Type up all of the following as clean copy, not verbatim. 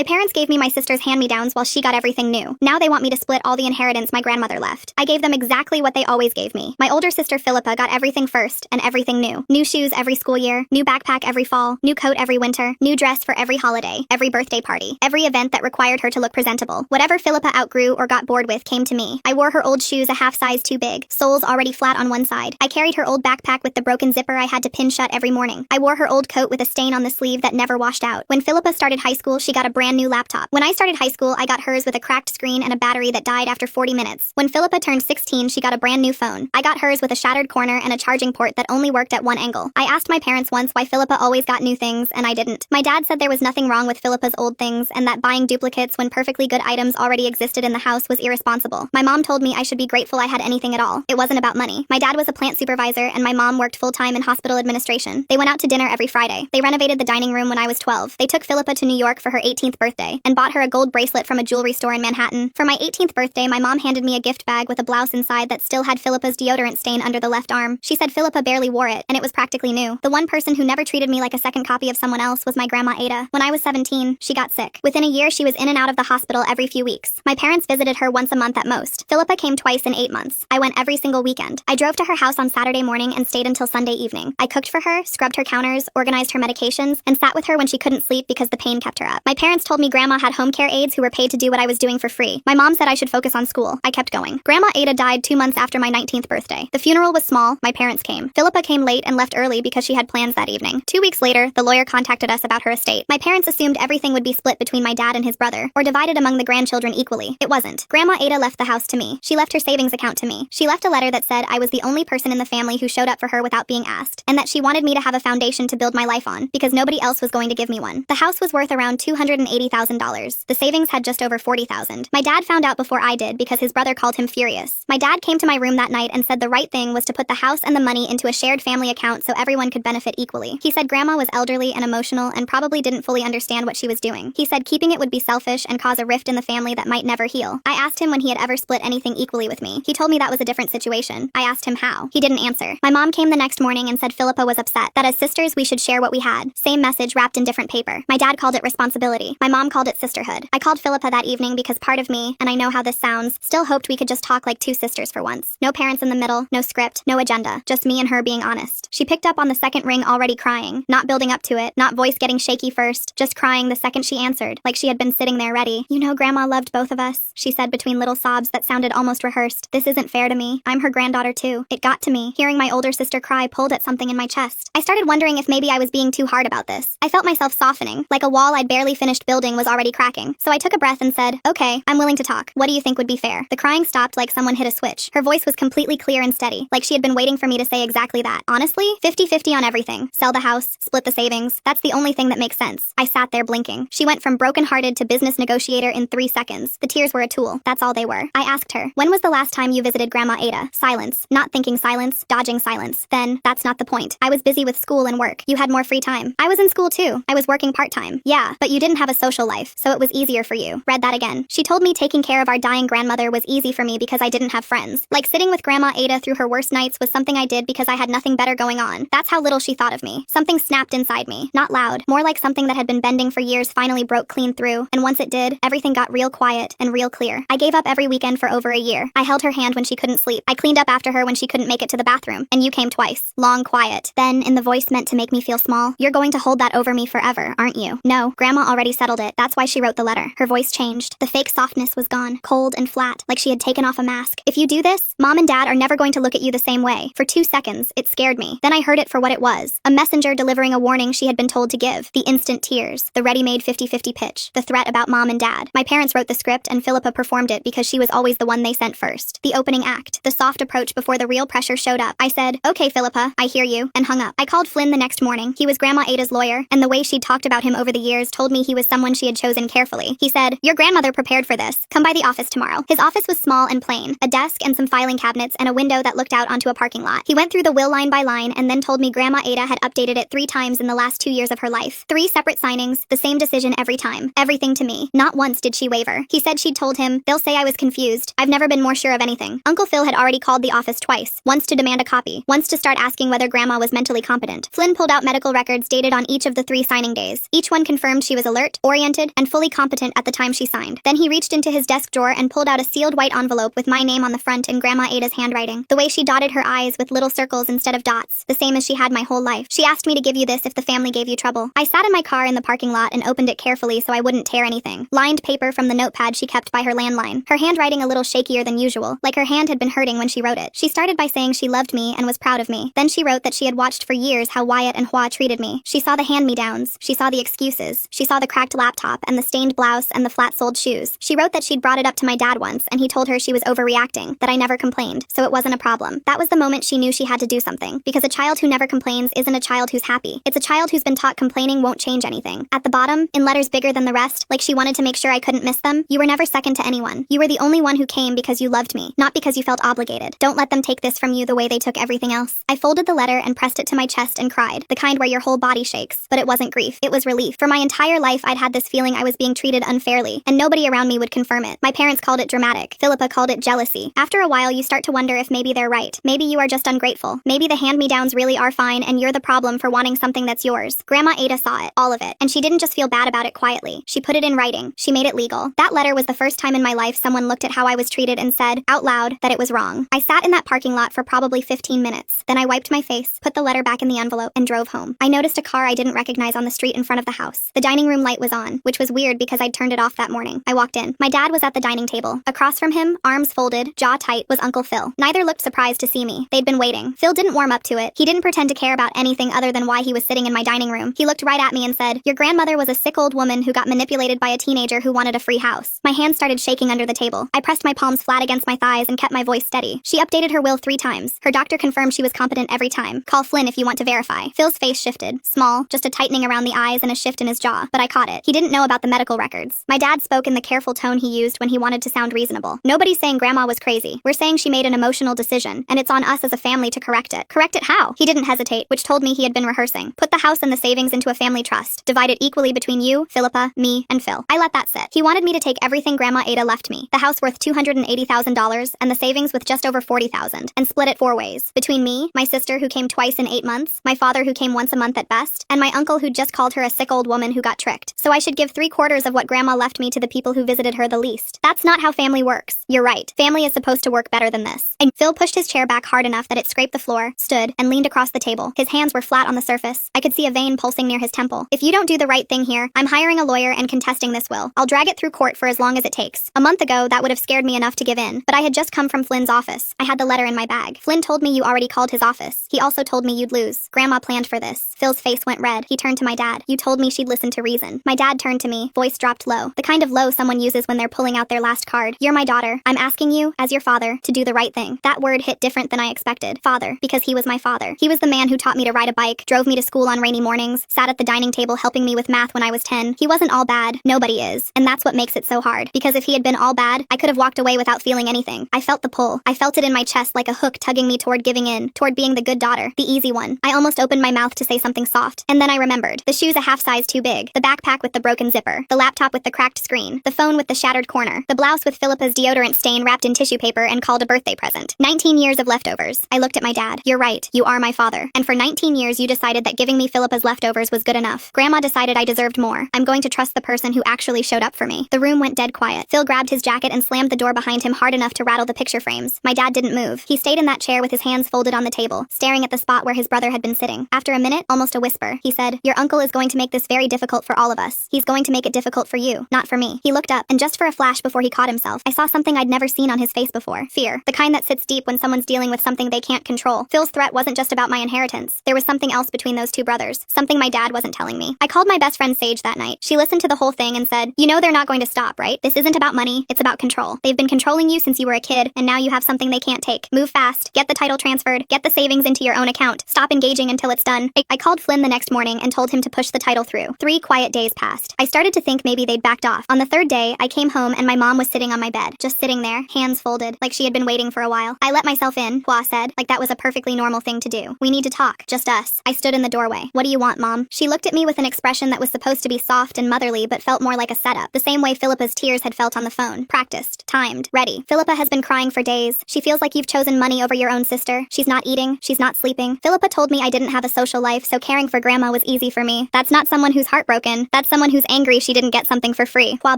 My parents gave me my sister's hand-me-downs while she got everything new. Now they want me to split all the inheritance my grandmother left. I gave them exactly what they always gave me. My older sister Philippa got everything first, and everything new. New shoes every school year, new backpack every fall, new coat every winter, new dress for every holiday, every birthday party, every event that required her to look presentable. Whatever Philippa outgrew or got bored with came to me. I wore her old shoes a half size too big, soles already flat on one side. I carried her old backpack with the broken zipper I had to pin shut every morning. I wore her old coat with a stain on the sleeve that never washed out. When Philippa started high school, she got a brand new laptop. When I started high school, I got hers with a cracked screen and a battery that died after 40 minutes. When Philippa turned 16, she got a brand new phone. I got hers with a shattered corner and a charging port that only worked at one angle. I asked my parents once why Philippa always got new things and I didn't. My dad said there was nothing wrong with Philippa's old things and that buying duplicates when perfectly good items already existed in the house was irresponsible. My mom told me I should be grateful I had anything at all. It wasn't about money. My dad was a plant supervisor and my mom worked full-time in hospital administration. They went out to dinner every Friday. They renovated the dining room when I was 12. They took Philippa to New York for her 18th birthday and bought her a gold bracelet from a jewelry store in Manhattan. For my 18th birthday, my mom handed me a gift bag with a blouse inside that still had Philippa's deodorant stain under the left arm. She said Philippa barely wore it, and it was practically new. The one person who never treated me like a second copy of someone else was my grandma Ada. When I was 17, she got sick. Within a year, she was in and out of the hospital every few weeks. My parents visited her once a month at most. Philippa came twice in 8 months. I went every single weekend. I drove to her house on Saturday morning and stayed until Sunday evening. I cooked for her, scrubbed her counters, organized her medications, and sat with her when she couldn't sleep because the pain kept her up. My parents told me grandma had home care aides who were paid to do what I was doing for free. My mom said I should focus on school. I kept going. Grandma Ada died 2 months after my 19th birthday. The funeral was small. My parents came. Philippa came late and left early because she had plans that evening. 2 weeks later, the lawyer contacted us about her estate. My parents assumed everything would be split between my dad and his brother, or divided among the grandchildren equally. It wasn't. Grandma Ada left the house to me. She left her savings account to me. She left a letter that said I was the only person in the family who showed up for her without being asked, and that she wanted me to have a foundation to build my life on, because nobody else was going to give me one. The house was worth around $280,000. The savings had just over $40,000. My dad found out before I did because his brother called him furious. My dad came to my room that night and said the right thing was to put the house and the money into a shared family account so everyone could benefit equally. He said grandma was elderly and emotional and probably didn't fully understand what she was doing. He said keeping it would be selfish and cause a rift in the family that might never heal. I asked him when he had ever split anything equally with me. He told me that was a different situation. I asked him how. He didn't answer. My mom came the next morning and said Philippa was upset, that as sisters we should share what we had. Same message wrapped in different paper. My dad called it responsibility. My mom called it sisterhood. I called Philippa that evening because part of me, and I know how this sounds, still hoped we could just talk like two sisters for once. No parents in the middle, no script, no agenda, just me and her being honest. She picked up on the second ring already crying, not building up to it, not voice getting shaky first, just crying the second she answered, like she had been sitting there ready. You know grandma loved both of us, she said between little sobs that sounded almost rehearsed. This isn't fair to me. I'm her granddaughter too. It got to me. Hearing my older sister cry pulled at something in my chest. I started wondering if maybe I was being too hard about this. I felt myself softening, like a wall I'd barely finished building was already cracking. So I took a breath and said, okay, I'm willing to talk. What do you think would be fair? The crying stopped like someone hit a switch. Her voice was completely clear and steady, like she had been waiting for me to say exactly that. Honestly, 50-50 on everything. Sell the house, split the savings. That's the only thing that makes sense. I sat there blinking. She went from brokenhearted to business negotiator in 3 seconds. The tears were a tool. That's all they were. I asked her, when was the last time you visited Grandma Ada? Silence. Not thinking silence, dodging silence. Then, that's not the point. I was busy with school and work. You had more free time. I was in school too. I was working part-time. Yeah, but you didn't have a social life, so it was easier for you. Read that again. She told me taking care of our dying grandmother was easy for me because I didn't have friends. Like sitting with Grandma Ada through her worst nights was something I did because I had nothing better going on. That's how little she thought of me. Something snapped inside me. Not loud, more like something that had been bending for years finally broke clean through, and once it did, everything got real quiet and real clear. I gave up every weekend for over a year. I held her hand when she couldn't sleep. I cleaned up after her when she couldn't make it to the bathroom, and you came twice. Long quiet. Then, in the voice meant to make me feel small, you're going to hold that over me forever, aren't you? No, Grandma already settled it. That's why she wrote the letter. Her voice changed. The fake softness was gone, cold and flat, like she had taken off a mask. If you do this, Mom and Dad are never going to look at you the same way. For 2 seconds, it scared me. Then I heard it for what it was. A messenger delivering a warning she had been told to give. The instant tears. The ready-made 50-50 pitch. The threat about Mom and Dad. My parents wrote the script and Philippa performed it because she was always the one they sent first. The opening act. The soft approach before the real pressure showed up. I said, okay Philippa, I hear you, and hung up. I called Flynn the next morning. He was Grandma Ada's lawyer, and the way she'd talked about him over the years told me he was someone she had chosen carefully. He said, your grandmother prepared for this. Come by the office tomorrow. His office was small and plain. A desk and some filing cabinets and a window that looked out onto a parking lot. He went through the will line by line and then told me Grandma Ada had updated it 3 times in the last 2 years of her life. 3 separate signings, the same decision every time. Everything to me. Not once did she waver. He said she'd told him, they'll say I was confused. I've never been more sure of anything. Uncle Phil had already called the office twice. Once to demand a copy. Once to start asking whether Grandma was mentally competent. Flynn pulled out medical records dated on each of the 3 signing days. Each one confirmed she was alert, oriented, and fully competent at the time she signed. Then he reached into his desk drawer and pulled out a sealed white envelope with my name on the front in Grandma Ada's handwriting. The way she dotted her I's with little circles instead of dots, the same as she had my whole life. She asked me to give you this if the family gave you trouble. I sat in my car in the parking lot and opened it carefully so I wouldn't tear anything. Lined paper from the notepad she kept by her landline. Her handwriting a little shakier than usual, like her hand had been hurting when she wrote it. She started by saying she loved me and was proud of me. Then she wrote that she had watched for years how Wyatt and Hua treated me. She saw the hand-me-downs. She saw the excuses. She saw the cracked laptop and the stained blouse and the flat-soled shoes. She wrote that she'd brought it up to my dad once and he told her she was overreacting, that I never complained, so it wasn't a problem. That was the moment she knew she had to do something, because a child who never complains isn't a child who's happy. It's a child who's been taught complaining won't change anything. At the bottom, in letters bigger than the rest, like she wanted to make sure I couldn't miss them, you were never second to anyone. You were the only one who came because you loved me, not because you felt obligated. Don't let them take this from you the way they took everything else. I folded the letter and pressed it to my chest and cried, the kind where your whole body shakes. But it wasn't grief. It was relief. For my entire life, I'd had this feeling I was being treated unfairly, and nobody around me would confirm it. My parents called it dramatic. Philippa called it jealousy. After a while, you start to wonder if maybe they're right. Maybe you are just ungrateful. Maybe the hand-me-downs really are fine and you're the problem for wanting something that's yours. Grandma Ada saw it, all of it, and she didn't just feel bad about it quietly. She put it in writing. She made it legal. That letter was the first time in my life someone looked at how I was treated and said, out loud, that it was wrong. I sat in that parking lot for probably 15 minutes. Then I wiped my face, put the letter back in the envelope, and drove home. I noticed a car I didn't recognize on the street in front of the house. The dining room light was on, which was weird because I'd turned it off that morning. I walked in. My dad was at the dining table. Across from him, arms folded, jaw tight, was Uncle Phil. Neither looked surprised to see me. They'd been waiting. Phil didn't warm up to it. He didn't pretend to care about anything other than why he was sitting in my dining room. He looked right at me and said, your grandmother was a sick old woman who got manipulated by a teenager who wanted a free house. My hands started shaking under the table. I pressed my palms flat against my thighs and kept my voice steady. She updated her will 3 times. Her doctor confirmed she was competent every time. Call Flynn if you want to verify. Phil's face shifted. Small, just a tightening around the eyes and a shift in his jaw. But I caught it. He didn't know about the medical records. My dad spoke in the careful tone he used when he wanted to sound reasonable. Nobody's saying Grandma was crazy. We're saying she made an emotional decision, and it's on us as a family to correct it. Correct it how? He didn't hesitate, which told me he had been rehearsing. Put the house and the savings into a family trust. Divide it equally between you, Philippa, me, and Phil. I let that sit. He wanted me to take everything Grandma Ada left me. The house worth $280,000 and the savings with just over $40,000, and split it 4 ways. Between me, my sister who came twice in 8 months, my father who came once a month at best, and my uncle who'd just called her a sick old woman who got tricked. So I should give 3/4 of what Grandma left me to the people who visited her the least. That's not how family works. You're right. Family is supposed to work better than this. And Phil pushed his chair back hard enough that it scraped the floor, stood, and leaned across the table. His hands were flat on the surface. I could see a vein pulsing near his temple. If you don't do the right thing here, I'm hiring a lawyer and contesting this will. I'll drag it through court for as long as it takes. A month ago, that would have scared me enough to give in, but I had just come from Flynn's office. I had the letter in my bag. Flynn told me you already called his office. He also told me you'd lose. Grandma planned for this. Phil's face went red. He turned to my dad. You told me she'd listen to reason. My dad turned to me, voice dropped low. The kind of low someone uses when they're pulling out their last card. You're my daughter. I'm asking you, as your father, to do the right thing. That word hit different than I expected. Father, because he was my father. He was the man who taught me to ride a bike, drove me to school on rainy mornings, sat at the dining table helping me with math when I was 10. He wasn't all bad. Nobody is. And that's what makes it so hard. Because if he had been all bad, I could have walked away without feeling anything. I felt the pull. I felt it in my chest like a hook tugging me toward giving in, toward being the good daughter, the easy one. I almost opened my mouth to say something soft. And then I remembered. The shoes a half size too big. The backpack with the broken zipper. The laptop with the cracked screen. The phone with the shattered corner. The blouse with Philippa's deodorant stain wrapped in tissue paper and called a birthday present. 19 years of leftovers. I looked at my dad. You're right. You are my father. And for 19 years you decided that giving me Philippa's leftovers was good enough. Grandma decided I deserved more. I'm going to trust the person who actually showed up for me. The room went dead quiet. Phil grabbed his jacket and slammed the door behind him hard enough to rattle the picture frames. My dad didn't move. He stayed in that chair with his hands folded on the table, staring at the spot where his brother had been sitting. After a minute, almost a whisper, he said, your uncle is going to make this very difficult for all of us. He's going to make it difficult for you, not for me. He looked up, and just for a flash before he caught himself, I saw something I'd never seen on his face before. Fear. The kind that sits deep when someone's dealing with something they can't control. Phil's threat wasn't just about my inheritance. There was something else between those two brothers. Something my dad wasn't telling me. I called my best friend Sage that night. She listened to the whole thing and said, you know they're not going to stop, right? This isn't about money. It's about control. They've been controlling you since you were a kid, and now you have something they can't take. Move fast. Get the title transferred. Get the savings into your own account. Stop engaging until it's done. I called Flynn the next morning and told him to push the title through. 3 quiet days passed. I started to think maybe they'd backed off. On the 3rd day, I came home and my mom was sitting on my bed, just sitting there, hands folded, like she had been waiting for a while. I let myself in, Hua said, like that was a perfectly normal thing to do. We need to talk, just us. I stood in the doorway. What do you want, Mom? She looked at me with an expression that was supposed to be soft and motherly but felt more like a setup, the same way Philippa's tears had felt on the phone. Practiced, timed, ready. Philippa has been crying for days. She feels like you've chosen money over your own sister. She's not eating, she's not sleeping. Philippa told me I didn't have a social life, so caring for Grandma was easy for me. That's not someone who's heartbroken. That's someone who's angry she didn't get something for free. Hua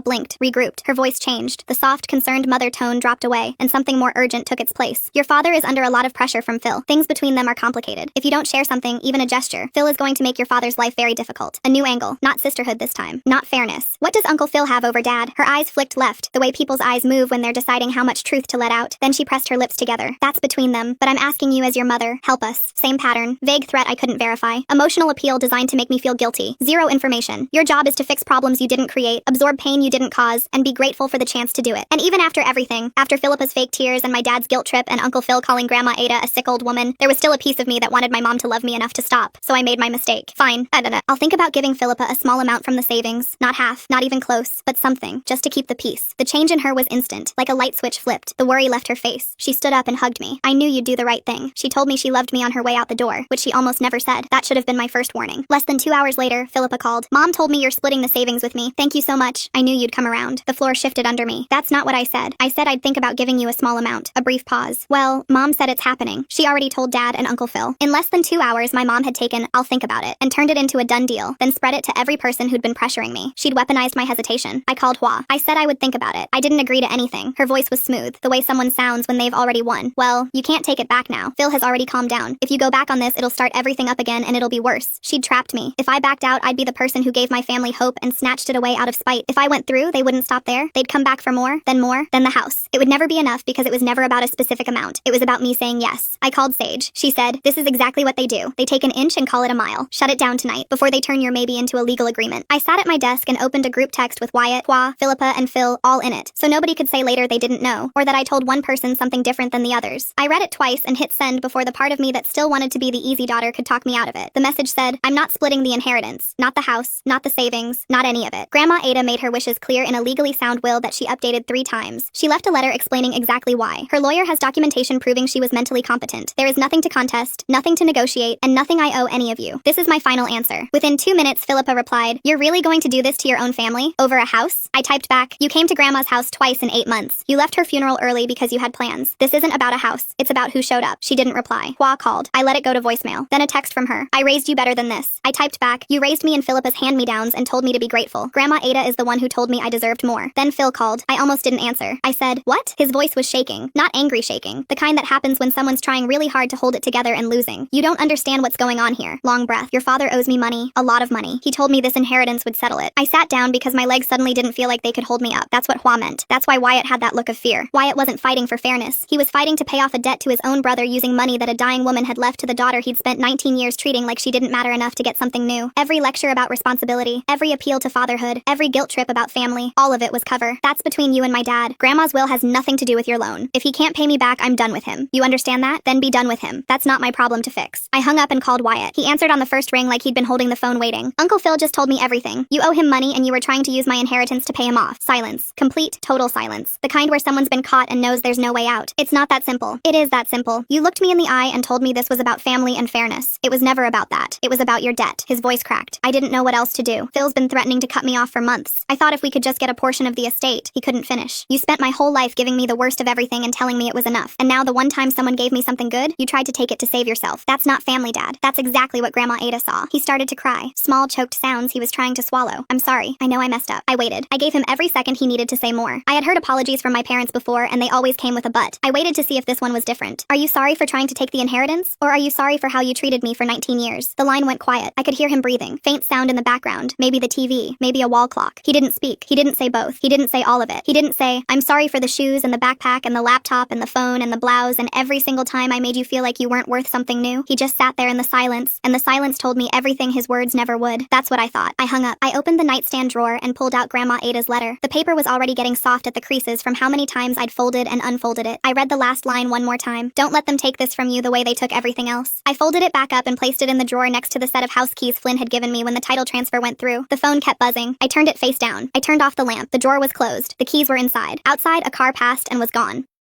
blinked, regrouped. Her voice changed. The soft, concerned mother tone dropped away, and something more urgent took its place. Your father is under a lot of pressure from Phil. Things between them are complicated. If you don't share something, even a gesture, Phil is going to make your father's life very difficult. A new angle. Not sisterhood this time. Not fairness. What does Uncle Phil have over Dad? Her eyes flicked left, the way people's eyes move when they're deciding how much truth to let out. Then she pressed her lips together. That's between them, but I'm asking you as your mother. Help us. Same pattern. Vague threat I couldn't verify. Emotional appeal designed to make me feel guilty. Zero information. Your job is to fix problems you didn't create, absorb pain you didn't cause, and be grateful for the chance to do it. And even after everything, after Philippa's fake tears and my dad's guilt trip and Uncle Phil calling Grandma Ada a sick old woman, there was still a piece of me that wanted my mom to love me enough to stop. So I made my mistake. Fine. I'll think about giving Philippa a small amount from the savings. Not half, not even close, but something, just to keep the peace. The change in her was instant, like a light switch flipped. The worry left her face. She stood up and hugged me. I knew you'd do the right thing. She told me she loved me on her way out the door, which she almost never said. That should have been my first warning. Less than 2 hours later, Philippa called. Mom told me you're splitting the savings with me. Thank you so much. I knew you'd come around. The floor shifted under me. That's not what I said. I said I'd think about giving you a small amount. A brief pause. Well, Mom said it's happening. She already told Dad and Uncle Phil. In less than 2 hours, my mom had taken, I'll think about it, and turned it into a done deal, then spread it to every person who'd been pressuring me. She'd weaponized my hesitation. I called Hua. I said I would think about it. I didn't agree to anything. Her voice was smooth, the way someone sounds when they've already won. Well, you can't take it back now. Phil has already calmed down. If you go back on this, it'll start everything up again and it'll be worse. She'd trapped me. If I backed out, I'd be the person who gave my family hope and snatched it away out of spite. If I went through, they wouldn't stop there. They'd come back for more, then the house. It would never be enough because it was never about a specific amount. It was about me saying yes. I called Sage. She said, this is exactly what they do. They take an inch and call it a mile. Shut it down tonight before they turn your maybe into a legal agreement. I sat at my desk and opened a group text with Wyatt, Hua, Philippa, and Phil all in it, so nobody could say later they didn't know, or that I told one person something different than the others. I read it twice and hit send before the part of me that still wanted to be the easy daughter could talk me out of it. The message said, I'm not splitting the inheritance, not the house, not the savings, not any of it. Grandma Ada made her wishes clear in a legally sound will that she updated 3 times. She left a letter explaining exactly why. Her lawyer has documentation proving she was mentally competent. There is nothing to contest, nothing to negotiate, and nothing I owe any of you. This is my final answer. Within 2 minutes, Philippa replied, you're really going to do this to your own family? Over a house? I typed back, you came to Grandma's house twice in 8 months. You left her funeral early because you had plans. This isn't about a house. It's about who showed up. She didn't reply. Hua called. I let it go to voicemail. Then a text from her. I raised you better than this. I typed back, you raised me in Philippa's hand-me-downs and told me to be grateful. Grandma Ada is the one who told me I deserved more. Then Phil called. I almost didn't answer. I said, what? His voice was shaking. Not angry shaking. The kind that happens when someone's trying really hard to hold it together and losing. You don't understand what's going on here. Long breath. Your father owes me money. A lot of money. He told me this inheritance would settle it. I sat down because my legs suddenly didn't feel like they could hold me up. That's what Hua meant. That's why Wyatt had that look of fear. Wyatt wasn't fighting for fairness. He was fighting to pay off a debt to his own brother using money that a dying woman had left to the daughter he'd spent 19 years treating like she didn't matter enough to get something new. Every lecture about responsibility, every appeal to fatherhood, every guilt trip about family, all of it was cover. That's between you and my dad. Grandma's will has nothing to do with your loan. If he can't pay me back, I'm done with him. You understand that? Then be done with him. That's not my problem to fix. I hung up and called Wyatt. He answered on the first ring like he'd been holding the phone waiting. Uncle Phil just told me everything. You owe him money and you were trying to use my inheritance to pay him off. Silence. Complete, total silence. The kind where someone's been caught and knows there's no way out. It's not that simple. It is that simple. You looked me in the eye and told me this was about family and fairness. It was never about that. It was about your debt. His voice cracked. I didn't know what else to do. Phil's been threatening to cut me off for months. I thought if we could just get a portion of the estate. He couldn't finish. You spent my whole life giving me the worst of everything and telling me it was enough. And now the one time someone gave me something good, you tried to take it to save yourself. That's not family, Dad. That's exactly what Grandma Ada saw. He started to cry. Small choked sounds he was trying to swallow. I'm sorry. I know I messed up. I waited. I gave him every second he needed to say more. I had heard apologies from my parents before and they always came with a but. I waited to see if this one was different. Are you sorry for trying to take the inheritance? Or are you sorry for how you treated me for 19 years? The line went quiet. I could hear him breathing. Faint sound in the background. Maybe the TV. Maybe a wall clock. He didn't speak. He didn't say both. He didn't say all of it. He didn't say, I'm sorry for the shoes and the backpack and the laptop and the phone and the blouse and every single time I made you feel like you weren't worth something new. He just sat there in the silence, and the silence told me everything his words never would. That's what I thought. I hung up. I opened the nightstand drawer and pulled out Grandma Ada's letter. The paper was already getting soft at the creases from how many times I'd folded and unfolded it. I read the last line one more time. Don't let them take this from you the way they took everything else. I folded it back up and placed it in the drawer next to the set of house keys Flynn had given me when the title transfer went through. The phone kept buzzing. I turned it face down. I turned off the lamp. The drawer was closed. The keys were inside. Outside, a car passed and was gone.